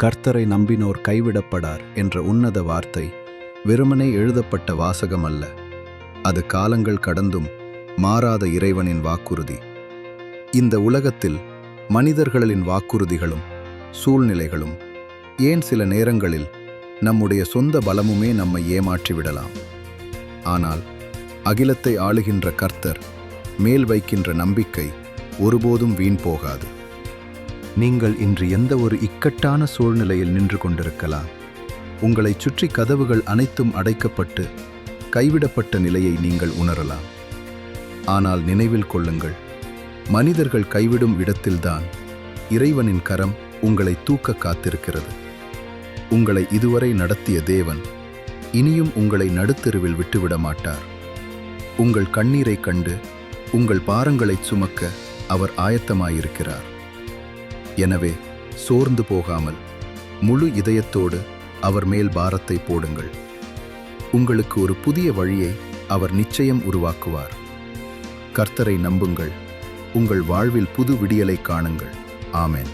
கர்த்தரை நம்பினோர் கைவிடப்படார் என்ற உன்னத வார்த்தை வெறுமனே எழுதப்பட்ட வாசகம் அல்ல. அது காலங்கள் கடந்தும் மாறாத இறைவனின் வாக்குறுதி. இந்த உலகத்தில் மனிதர்களின் வாக்குறுதிகளும் சூழ்நிலைகளும், ஏன் சில நேரங்களில் நம்முடைய சொந்த பலமுமே நம்மை ஏமாற்றிவிடலாம். ஆனால் அகிலத்தை ஆளுகின்ற கர்த்தர் மேல் வைக்கின்ற நம்பிக்கை ஒருபோதும் வீண் போகாது. நீங்கள் இன்று எந்த ஒரு இக்கட்டான சூழ்நிலையில் நின்று கொண்டிருக்கலாம். உங்களைச் சுற்றி கதவுகள் அனைத்தும் அடைக்கப்பட்டு கைவிடப்பட்ட நிலையை நீங்கள் உணரலாம். ஆனால் நினைவில் கொள்ளுங்கள், மனிதர்கள் கைவிடும் இடத்தில்தான் இறைவனின் கரம் உங்களை தூக்க காத்திருக்கிறது. உங்களை இதுவரை நடத்திய தேவன் இனியும் உங்களை நடுத்தெருவில் விட்டுவிட மாட்டார். உங்கள் கண்ணீரைக் கண்டு உங்கள் பாரங்களைச் சுமக்க அவர் ஆயத்தமாயிருக்கிறார். எனவே சோர்ந்து போகாமல் முழு இதயத்தோடு அவர் மேல் பாரத்தை போடுங்கள். உங்களுக்கு ஒரு புதிய வழியை அவர் நிச்சயம் உருவாக்குவார். கர்த்தரை நம்புங்கள். உங்கள் வாழ்வில் புது விடியலை காணுங்கள். ஆமென்.